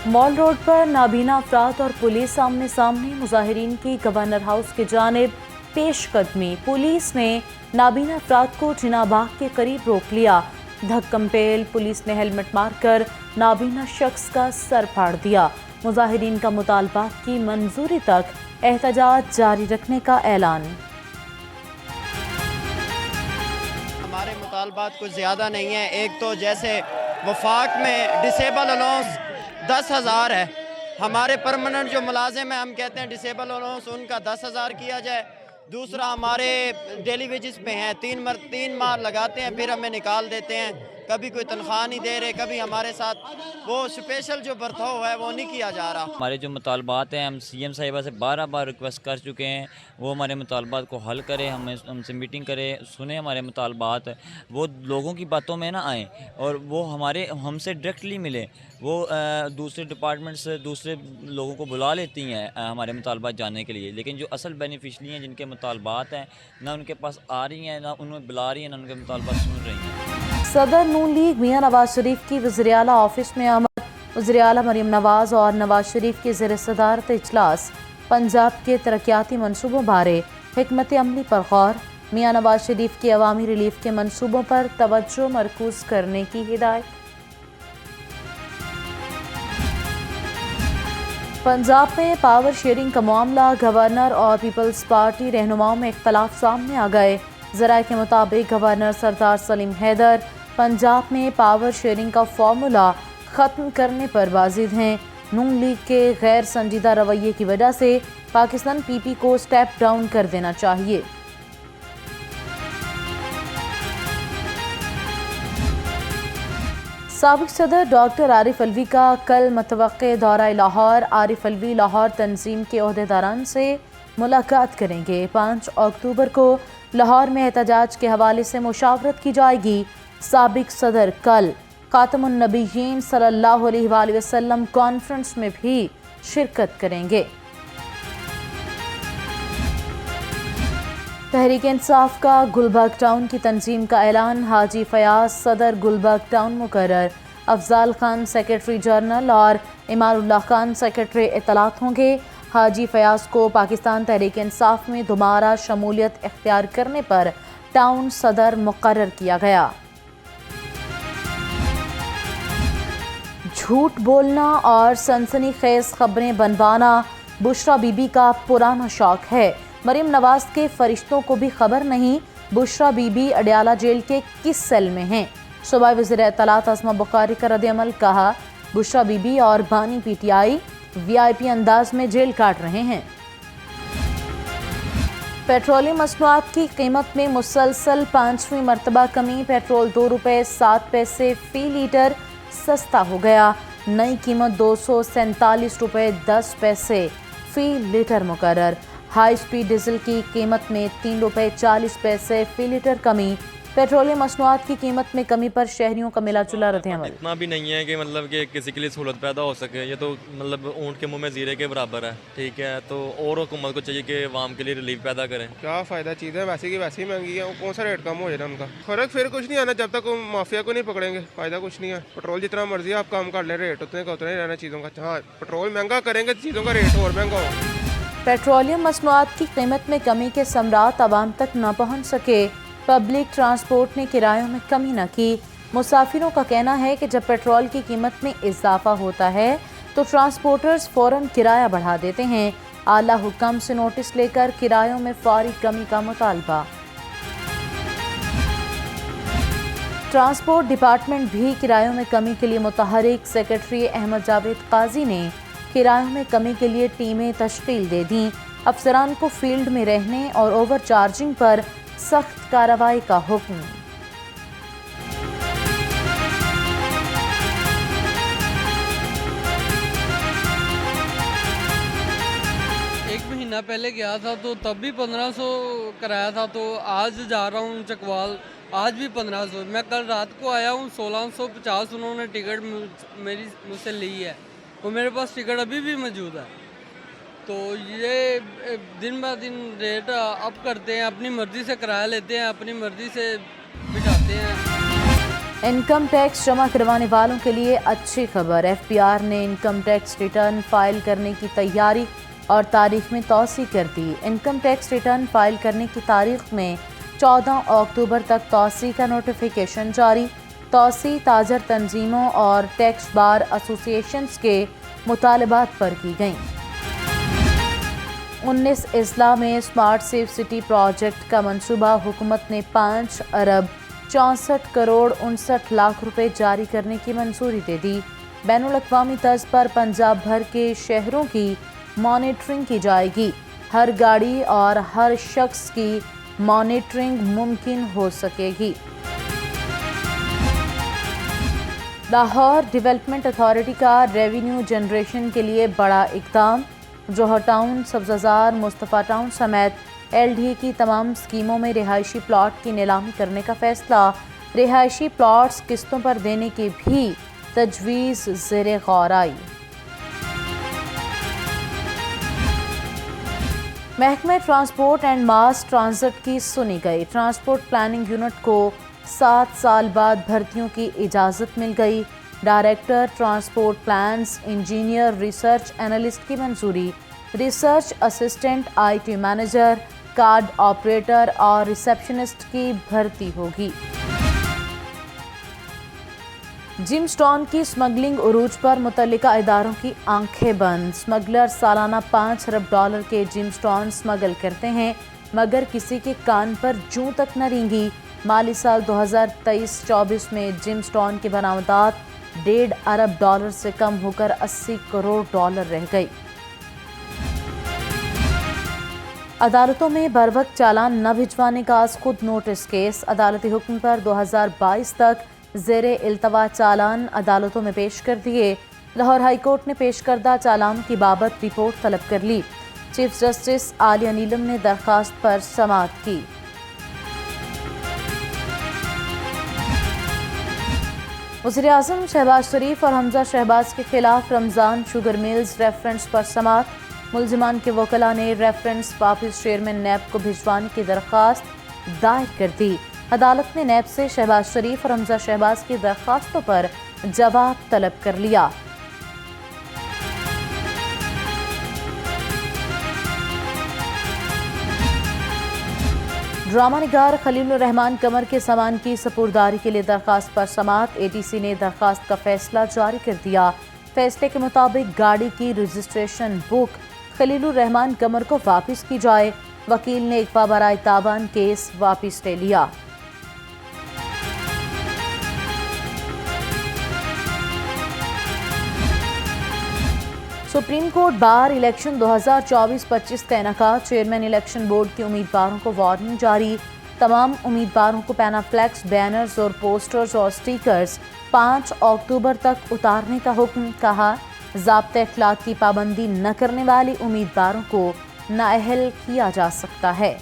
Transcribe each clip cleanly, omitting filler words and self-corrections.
Mall road पर नाबीना अफराद और पुलिस आमने सामने। मुजाहिरीन की गवर्नर हाउस की जानिब पेशकदमी। पुलिस ने नाबीना अफराद को जिना बाग के करीब रोक लिया। धक्कम-पेल। पुलिस ने हेलमेट मारकर नाबीना शख्स का सर फाड़ दिया। मुजाहिरीन का मुतालबात की मंजूरी तक एहतजाज जारी रखने का ऐलान। हमारे मुतालबात कुछ ज़्यादा नहीं है। एक तो जैसे वफाक में डिसेबल अलाउंस 10,000 है, हमारे परमानेंट जो मुलाजिम हैं हम कहते हैं डिसेबल अलाउंस उनका 10,000 किया जाए। दूसरा हमारे डेली वेजेस पे हैं, तीन माह लगाते हैं फिर हमें निकाल देते हैं, कभी कोई तनख्वाह नहीं दे रहे, कभी हमारे साथ वो स्पेशल जो बर्ताव है वो नहीं किया जा रहा। हमारे जो मुतालबात हैं हम सीएम साहिबा से बार बार रिक्वेस्ट कर चुके हैं, वो हमारे मुतालबात को हल करें, हमसे मीटिंग करें, सुने हमारे मुतालबात, वो लोगों की बातों में ना आएँ और वो हमसे डायरेक्टली मिले। वो दूसरे डिपार्टमेंट से दूसरे लोगों को बुला लेती हैं हमारे मुतालबात जानने के लिए, लेकिन जो असल बेनिफिशरी हैं जिनके मुतालबात हैं ना उनके पास आ रही हैं, ना उन्हें बुला रही हैं, ना उनके मुतालबात सुन रही हैं। सदर नून लीग मियां नवाज शरीफ की वज़ीर आला ऑफिस में आमद। वज़ीर आला मरीम नवाज और नवाज शरीफ की ज़ेर सदारत इजलास। पंजाब के तरक्याती मनसूबों बारे हिकमत अमली पर गौर। मियां नवाज शरीफ की अवामी रिलीफ के मनसूबों पर तवज्जो मरकूज करने की हिदायत। पंजाब में पावर शेयरिंग का मामला, गवर्नर और पीपल्स पार्टी रहनुमाओं में इख्तलाफ सामने आ गए। ज़राए के मुताबिक गवर्नर सरदार सलीम हैदर पंजाब में पावर शेयरिंग का फार्मूला ख़त्म करने पर वाजिद हैं। नून लीग के गैर संजीदा रवैये की वजह से पाकिस्तान पीपी को स्टेप डाउन कर देना चाहिए। साबिक सदर डॉक्टर आरिफ अलवी का कल मतवक्के दौरा लाहौर। आरिफ अलवी लाहौर तंजीम के ओहदेदारान से मुलाकात करेंगे। 5 अक्टूबर को लाहौर में एहतजाज के हवाले से मुशावरत की जाएगी। साबिक सदर कल खातमुन नबीयीन सल्लल्लाहु अलैहि वसल्लम कॉन्फ्रेंस में भी शिरकत करेंगे। तहरीक इंसाफ का गुलबर्ग टाउन की तंजीम का ऐलान। हाजी फयाज सदर गुलबर्ग टाउन मुकर्रर। अफजाल खान सेक्रेटरी जर्नल और इमारुल्लाह खान सेक्रेटरी इत्तलात होंगे। हाजी फयाज को पाकिस्तान तहरीक इंसाफ में दोबारा शमूलियत इख्तियार करने पर टाउन सदर मुकर्रर किया गया। झूठ बोलना और सनसनीखेज खबरें बनवाना बुशरा बीबी का पुराना शौक है। मरीम नवाज के फरिश्तों को भी खबर नहीं बुशरा बीबी अडयाला जेल के किस सेल में हैं। सूबाई वज़ीर इत्तलात अस्मा बुखारी का रद्द-ए-अमल। कहा, बुशरा बीबी और बानी पीटीआई वीआईपी अंदाज में जेल काट रहे हैं। पेट्रोलियम मसनूआत की कीमत में मुसलसल 5वीं मरतबा कमी। पेट्रोल 2 रुपये 7 पैसे फी लीटर सस्ता हो गया। नई कीमत 247 रुपये 10 पैसे फी लीटर मुकर्रर। हाई स्पीड डीजल की कीमत में 3 रुपये 40 पैसे फी लीटर कमी। पेट्रोलियम मसनूआत की कीमत में कमी पर शहरियों का मिला जुला रद्द-ए-अमल। इतना भी नहीं है कि मतलब कि किसी के लिए सहूलत पैदा हो सके, ये तो मतलब ऊँट के मुंह में जीरे के बराबर है। ठीक है, तो और हुकूमत को चाहिए कि आवाम के लिए रिलीफ पैदा करें। क्या फ़ायदा, चीज़ें वैसे की वैसी महंगी है, कौन सा रेट कम हो जाए उनका। फर्क फिर कुछ नहीं आना जब तक माफिया को नहीं पकड़ेंगे, फ़ायदा कुछ नहीं है। पेट्रोल जितना मर्जी आप कम कर लें, रेट उतने का उतना ही रहना चीज़ों का। हाँ, पेट्रोल महंगा करेंगे तो चीज़ों का रेट और महंगा हो। पेट्रोलियम मसनूआत की कीमत में कमी के समरात आवाम तक न पहुँच सके। पब्लिक ट्रांसपोर्ट ने किरायों में कमी न की। मुसाफिरों का कहना है कि जब पेट्रोल की कीमत में इजाफा होता है तो ट्रांसपोर्टर्स फौरन किराया बढ़ा देते हैं। आला हुक्म से नोटिस लेकर किरायों में फौरी कमी का मुतालबा। ट्रांसपोर्ट डिपार्टमेंट भी किरायों में कमी के लिए मुतहरिक। सेक्रेटरी अहमद जावेद काजी ने किरायों में कमी के लिए टीमें तश्कील दे दी। अफसरान को फील्ड में रहने और ओवर चार्जिंग पर सख्त कार्रवाई का हुक्म। एक महीना पहले गया था तो तब भी 1500 कराया था, तो आज जा रहा हूँ चकवाल, आज भी 1500। मैं कल रात को आया हूँ, 1650 उन्होंने टिकट मुझसे ली है, वो मेरे पास टिकट अभी भी मौजूद है। तो ये दिन ब दिन रेट अप करते हैं, अपनी मर्ज़ी से किराया लेते हैं, अपनी मर्ज़ी से बिठाते हैं। इनकम टैक्स जमा करवाने वालों के लिए अच्छी खबर। FBR ने इनकम टैक्स रिटर्न फाइल करने की तैयारी और तारीख में तौसी कर दी। इनकम टैक्स रिटर्न फाइल करने की तारीख में 14 अक्टूबर तक तौसी का नोटिफिकेशन जारी। तौसी ताजर तंजीमों और टैक्स बार एसोसिएशंस के मुतालबात पर की गई। 19 अजला में स्मार्ट सेफ सिटी प्रोजेक्ट का मंसूबा हुकूमत ने 5 अरब 64 करोड़ 59 लाख रुपए जारी करने की मंजूरी दे दी। बैनुल अक़वामी तर्ज पर पंजाब भर के शहरों की मॉनिटरिंग की जाएगी। हर गाड़ी और हर शख्स की मॉनिटरिंग मुमकिन हो सकेगी। लाहौर डेवलपमेंट अथॉरिटी का रेवेन्यू जनरेशन के लिए बड़ा इक़दाम। जौहर टाउन, सब्ज़ाज़ार, मुस्तफ़ा टाउन समेत LDA की तमाम स्कीमों में रिहायशी प्लॉट की नीलामी करने का फैसला। रिहायशी प्लॉट्स किस्तों पर देने की भी तजवीज़ ज़ेरे गौर आई। महकमे ट्रांसपोर्ट एंड मास ट्रांजिट की सुनी गई। ट्रांसपोर्ट प्लानिंग यूनिट को 7 साल बाद भर्तियों की इजाज़त मिल गई। Director transport plans, engineer, research analyst की मंजूरी। Research assistant, IT manager, card operator और रिसेप्शनिस्ट की भर्ती होगी। जिमस्टोन की स्मगलिंग उरूज पर मुतल्लिका इदारों की आंखें बंद। स्मगलर सालाना $5 अरब के जिमस्टोन स्मगल करते हैं, मगर किसी के कान पर जूं तक न रेंगी। माली साल 2023-24 में जिमस्टोन की बरामदात $1.5 अरब से कम होकर $80 करोड़ रह गई। अदालतों में बरवक्त चालान न भिजवाने का आज खुद नोटिस केस। अदालती हुक्म पर 2022 तक ज़ेरे इल्तवा चालान अदालतों में पेश कर दिए। लाहौर हाई कोर्ट ने पेश करदा चालान की बाबत रिपोर्ट तलब कर ली। चीफ जस्टिस आलिया नीलम ने दरखास्त पर समाअत की। वज़ीर-ए-आज़म शहबाज शरीफ और हमजा शहबाज के खिलाफ रमज़ान शुगर मिल्स रेफरेंस पर समाअत। मुल्जिमान के वकला ने रेफरेंस वापिस चेयरमैन नैब को भिजवाने की दरख्वास्त दायर कर दी। अदालत ने नैब से शहबाज शरीफ और हमजा शहबाज की दरख्वास्तों पर जवाब तलब कर लिया। ड्रामा निगार खलीलुर रहमान कमर के सामान की सपुर्दारी के लिए दरखास्त पर समाअत। ATC ने दरखास्त का फैसला जारी कर दिया। फैसले के मुताबिक गाड़ी की रजिस्ट्रेशन बुक खलीलुर रहमान कमर को वापस की जाए। वकील ने इकवा बराए तावान केस वापस ले लिया। सुप्रीम कोर्ट बार इलेक्शन 2024-25 का इनेकाद। चेयरमैन इलेक्शन बोर्ड के उम्मीदवारों को वार्निंग जारी। तमाम उम्मीदवारों को पैनाफ्लेक्स, बैनर्स और पोस्टर्स और स्टिकर्स 5 अक्टूबर तक उतारने का हुक्म। कहा, ज़ाब्ते अखलाक की पाबंदी न करने वाले उम्मीदवारों को नाअहल किया जा सकता है।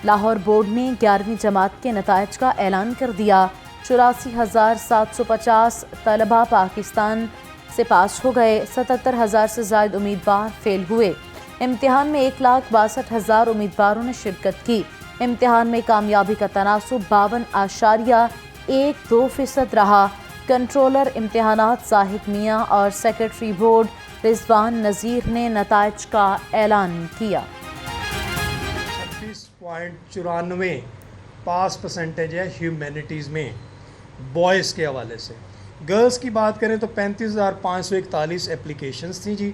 लाहौर बोर्ड ने 11वीं जमात के नताइज का ऐलान कर दिया। 84,750 तलबा पाकिस्तान से पास हो गए। 77,000 से ज़ायद उम्मीदवार फेल हुए। इम्तिहान में 1,62,000 उम्मीदवारों ने शिरकत की। इम्तिहान में कामयाबी का तनासुब 52.12% रहा। कंट्रोलर इम्तिहानात जाहिद मियाँ और सेक्रेटरी बोर्ड रिजवान नज़ीर ने नताइज का ऐलान किया। 26.94 पास परसेंटेज है ह्यूमैनिटीज़ में बॉयज़ के हवाले से। गर्ल्स की बात करें तो 35,541 एप्लीकेशंस थी जी।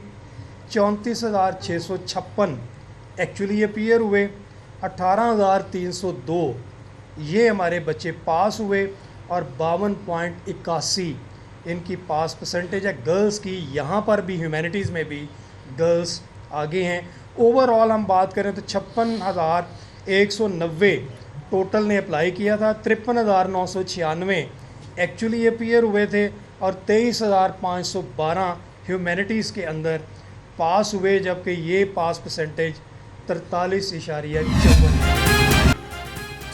34,656 एक्चुअली अपीयर हुए। 18,302 ये हमारे बच्चे पास हुए और 52.81 इनकी पास परसेंटेज है गर्ल्स की। यहाँ पर भी ह्यूमैनिटीज़ में भी गर्ल्स आगे हैं। ओवरऑल हम बात करें तो 56,190 टोटल ने अप्लाई किया था। 53,996 एक्चुअली अपीयर हुए थे और 23,512 ह्यूमैनिटीज़ के अंदर पास हुए, जबकि ये पास परसेंटेज 43.54।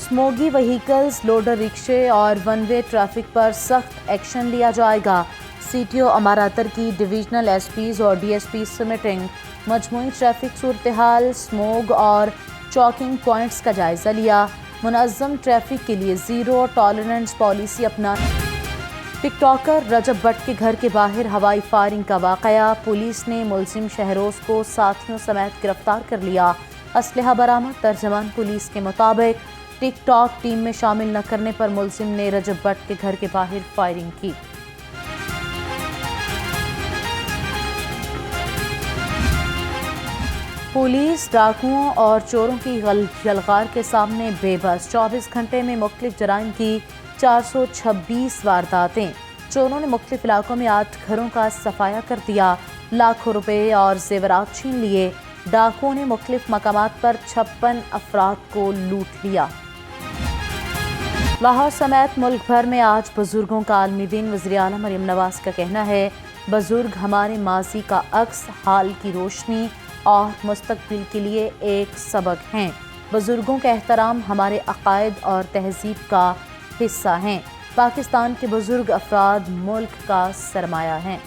स्मोगी व्हीकल्स, लोडर रिक्शे और वन वे ट्रैफिक पर सख्त एक्शन लिया जाएगा। CTO अमारातर की डिविजनल SPs और DSPs से मीटिंग। मजमूई ट्रैफिक सूरत हाल, स्मोग और चॉकिंग पॉइंट्स का जायज़ा लिया। منظم ٹریفک کے لیے زیرو ٹالرنس پالیسی اپنا ٹک ٹاکر رجب بٹ کے گھر کے باہر ہوائی فائرنگ کا واقعہ، پولیس نے ملزم شہروز کو ساتھیوں سمیت گرفتار کر لیا، اسلحہ برآمد۔ ترجمان پولیس کے مطابق ٹک ٹاک ٹیم میں شامل نہ کرنے پر ملزم نے رجب بٹ کے گھر کے باہر فائرنگ کی۔ پولیس ڈاکوؤں اور چوروں کی یلغار کے سامنے بے بس، 24 گھنٹے میں مختلف جرائم کی 426 وارداتیں، چوروں نے مختلف علاقوں میں 8 گھروں کا صفایا کر دیا، لاکھوں روپے اور زیورات چھین لیے، ڈاکوؤں نے مختلف مقامات پر 56 افراد کو لوٹ لیا۔ لاہور سمیت ملک بھر میں آج بزرگوں کا عالمی دن، وزیر اعلیٰ مریم نواز کا کہنا ہے بزرگ ہمارے ماضی کا عکس، حال کی روشنی اور مستقبل کے لیے ایک سبق ہیں، بزرگوں کا احترام ہمارے عقائد اور تہذیب کا حصہ ہیں، پاکستان کے بزرگ افراد ملک کا سرمایہ ہیں۔